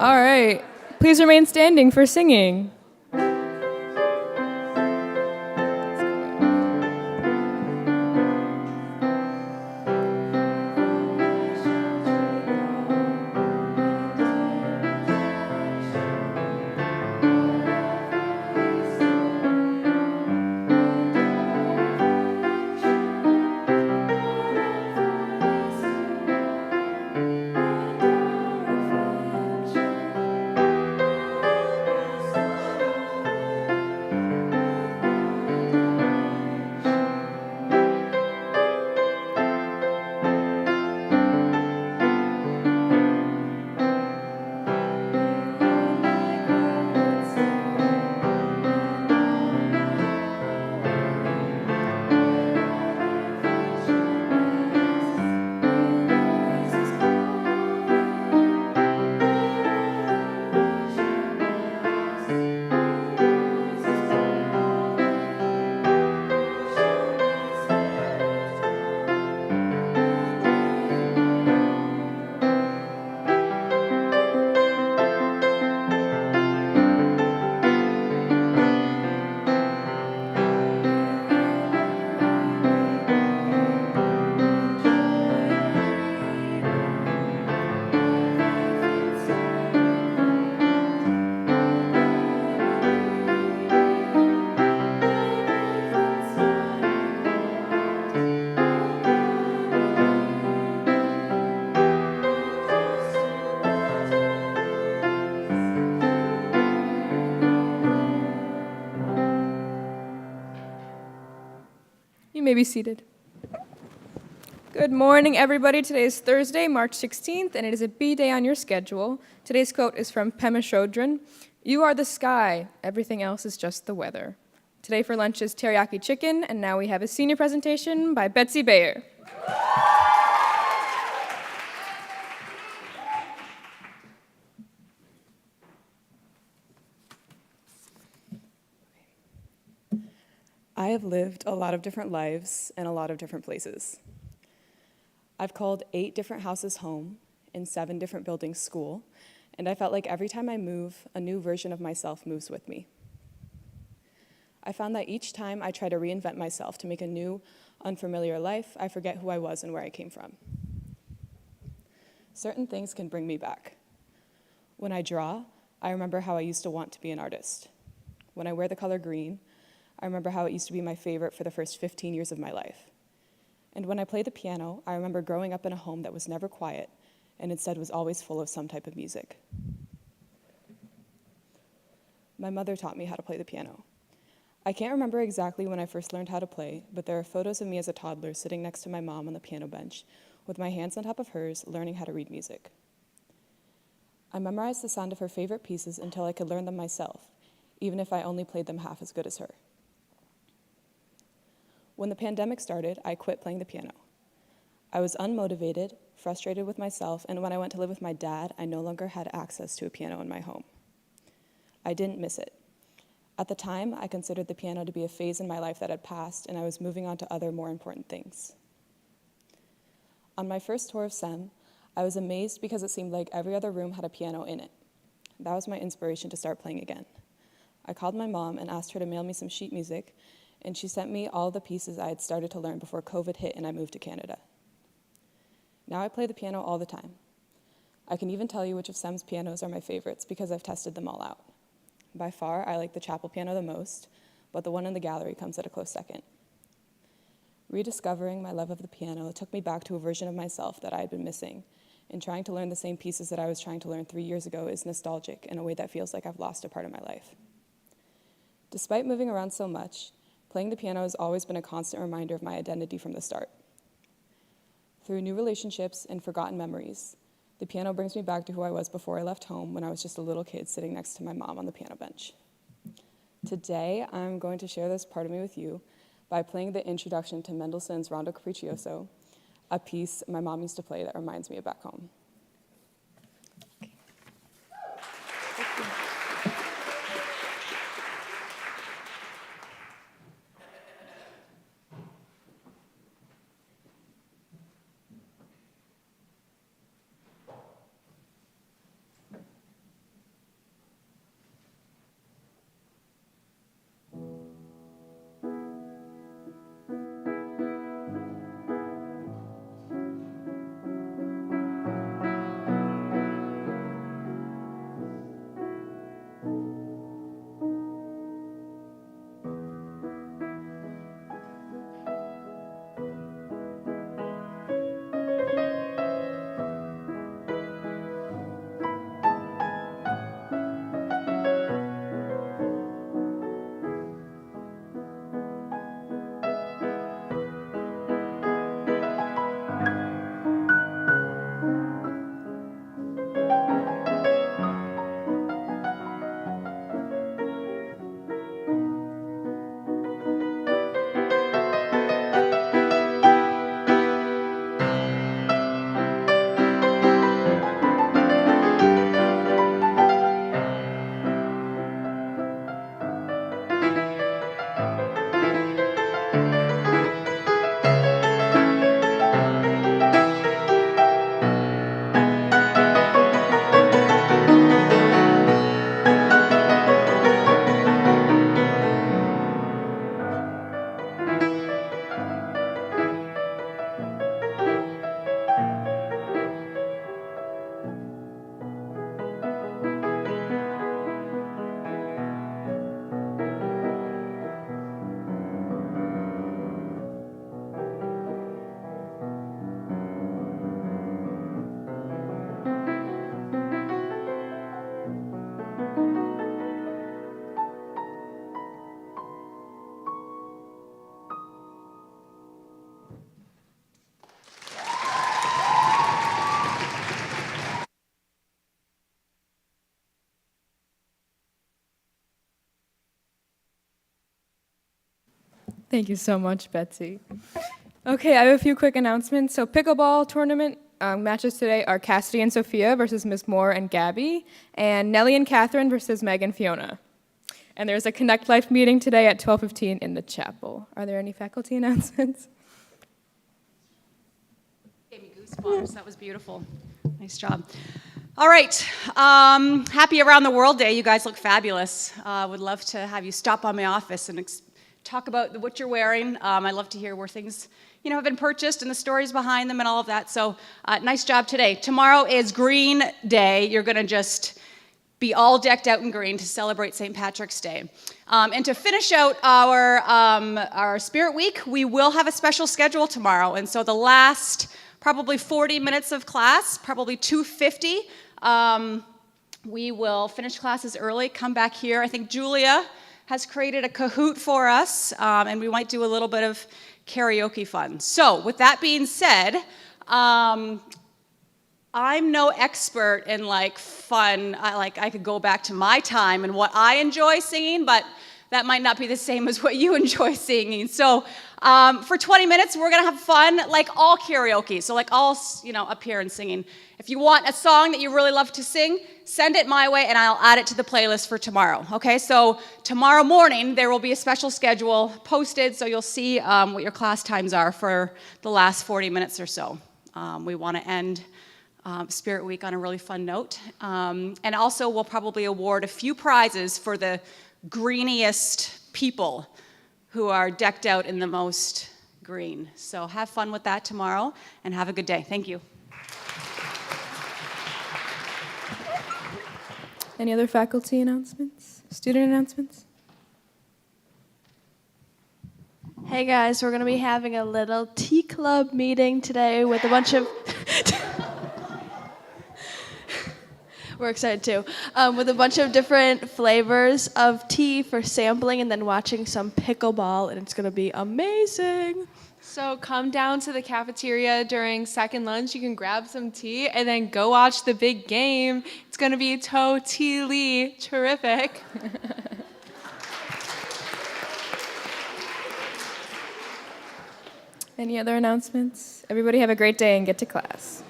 All right. Please remain standing for singing. You may be seated. Good morning, everybody. Today is Thursday, March 16th, and it is a B day on your schedule. Today's quote is from Pema Chodron. "You are the sky, everything else is just the weather." Today for lunch is teriyaki chicken, and now we have a senior presentation by Betsy Bayer. I have lived a lot of different lives in a lot of different places. I've called 8 different houses home, in 7 different buildings school, and I felt like every time I move, a new version of myself moves with me. I found that each time I try to reinvent myself to make a new, unfamiliar life, I forget who I was and where I came from. Certain things can bring me back. When I draw, I remember how I used to want to be an artist. When I wear the color green, I remember how it used to be my favorite for the first 15 years of my life. And when I play the piano, I remember growing up in a home that was never quiet and instead was always full of some type of music. My mother taught me how to play the piano. I can't remember exactly when I first learned how to play, but there are photos of me as a toddler sitting next to my mom on the piano bench, with my hands on top of hers, learning how to read music. I memorized the sound of her favorite pieces until I could learn them myself, even if I only played them half as good as her. When the pandemic started, I quit playing the piano. I was unmotivated, frustrated with myself, and when I went to live with my dad, I no longer had access to a piano in my home. I didn't miss it. At the time, I considered the piano to be a phase in my life that had passed, and I was moving on to other, more important things. On my first tour of SEM, I was amazed because it seemed like every other room had a piano in it. That was my inspiration to start playing again. I called my mom and asked her to mail me some sheet music, and she sent me all the pieces I had started to learn before COVID hit and I moved to Canada. Now I play the piano all the time. I can even tell you which of SEM's pianos are my favorites because I've tested them all out. By far, I like the chapel piano the most, but the one in the gallery comes at a close second. Rediscovering my love of the piano took me back to a version of myself that I had been missing, and trying to learn the same pieces that I was trying to learn 3 years ago is nostalgic in a way that feels like I've lost a part of my life. Despite moving around so much, playing the piano has always been a constant reminder of my identity from the start. Through new relationships and forgotten memories, the piano brings me back to who I was before I left home when I was just a little kid sitting next to my mom on the piano bench. Today, I'm going to share this part of me with you by playing the introduction to Mendelssohn's Rondo Capriccioso, a piece my mom used to play that reminds me of back home. Thank you so much, Betsy. Okay, I have a few quick announcements. So pickleball tournament matches today are Cassidy and Sophia versus Miss Moore and Gabby, and Nellie and Catherine versus Meg and Fiona. And there's a Connect Life meeting today at 12:15 in the chapel. Are there any faculty announcements? Gave me goosebumps. That was beautiful. Nice job. All right. Happy Around the World Day. You guys look fabulous. Would love to have you stop by my office and talk about what you're wearing. I love to hear where things, have been purchased and the stories behind them and all of that. So nice job today. Tomorrow is Green Day. You're going to just be all decked out in green to celebrate St. Patrick's Day. And to finish out our Spirit Week, we will have a special schedule tomorrow. And so the last probably 40 minutes of class, probably 2:50, we will finish classes early, come back here. I think Julia has created a Kahoot for us, and we might do a little bit of karaoke fun. So with that being said, I'm no expert in fun. I could go back to my time and what I enjoy singing, but that might not be the same as what you enjoy singing. So for 20 minutes, we're gonna have fun, like all karaoke. So all, up here and singing. If you want a song that you really love to sing, send it my way and I'll add it to the playlist for tomorrow. Okay, so tomorrow morning, there will be a special schedule posted, so you'll see what your class times are for the last 40 minutes or so. We wanna end Spirit Week on a really fun note. And also, we'll probably award a few prizes for the greeniest people who are decked out in the most green. So have fun with that tomorrow and have a good day. Thank you. Any other faculty announcements? Student announcements? Hey guys, we're going to be having a little tea club meeting today with a bunch of... We're excited too. With a bunch of different flavors of tea for sampling and then watching some pickleball, and it's going to be amazing. So come down to the cafeteria during second lunch. You can grab some tea and then go watch the big game. It's going to be totally terrific. Any other announcements? Everybody have a great day and get to class.